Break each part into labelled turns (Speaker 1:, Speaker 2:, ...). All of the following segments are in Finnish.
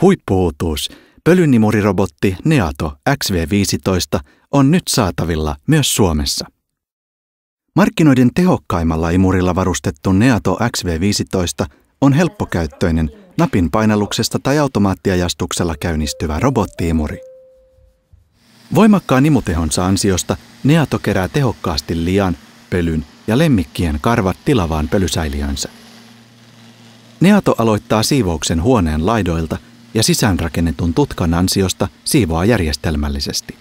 Speaker 1: Huippu-uutuus. Pölynimurirobotti Neato XV15 on nyt saatavilla myös Suomessa. Markkinoiden tehokkaimmalla imurilla varustettu Neato XV15 on helppokäyttöinen, napin painalluksesta tai automaattiajastuksella käynnistyvä robottiimuri. Voimakkaan imutehonsa ansiosta Neato kerää tehokkaasti lian, pölyn ja lemmikkien karvat tilavaan pölysäiliönsä. Neato aloittaa siivouksen huoneen laidoilta ja sisäänrakennetun tutkan ansiosta siivoaa järjestelmällisesti.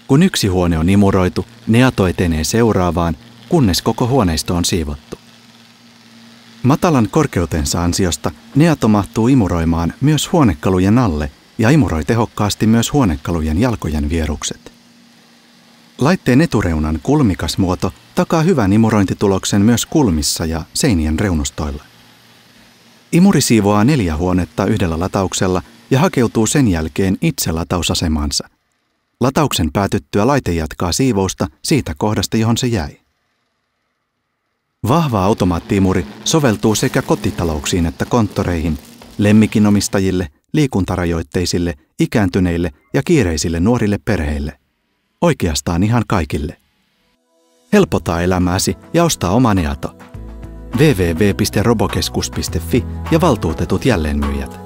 Speaker 1: Kun yksi huone on imuroitu, Neato etenee seuraavaan, kunnes koko huoneisto on siivottu. Matalan korkeutensa ansiosta Neato mahtuu imuroimaan myös huonekalujen alle ja imuroi tehokkaasti myös huonekalujen jalkojen vierukset. Laitteen etureunan kulmikas muoto takaa hyvän imurointituloksen myös kulmissa ja seinien reunustoilla. Imuri siivoaa 4 huonetta yhdellä latauksella ja hakeutuu sen jälkeen itse latausasemansa. Latauksen päätyttyä laite jatkaa siivousta siitä kohdasta, johon se jäi. Vahva automaattiimuri soveltuu sekä kotitalouksiin että konttoreihin, lemmikinomistajille, liikuntarajoitteisille, ikääntyneille ja kiireisille nuorille perheille. Oikeastaan ihan kaikille. Helpota elämääsi ja osta oma Neato. www.robokeskus.fi ja valtuutetut jälleenmyyjät.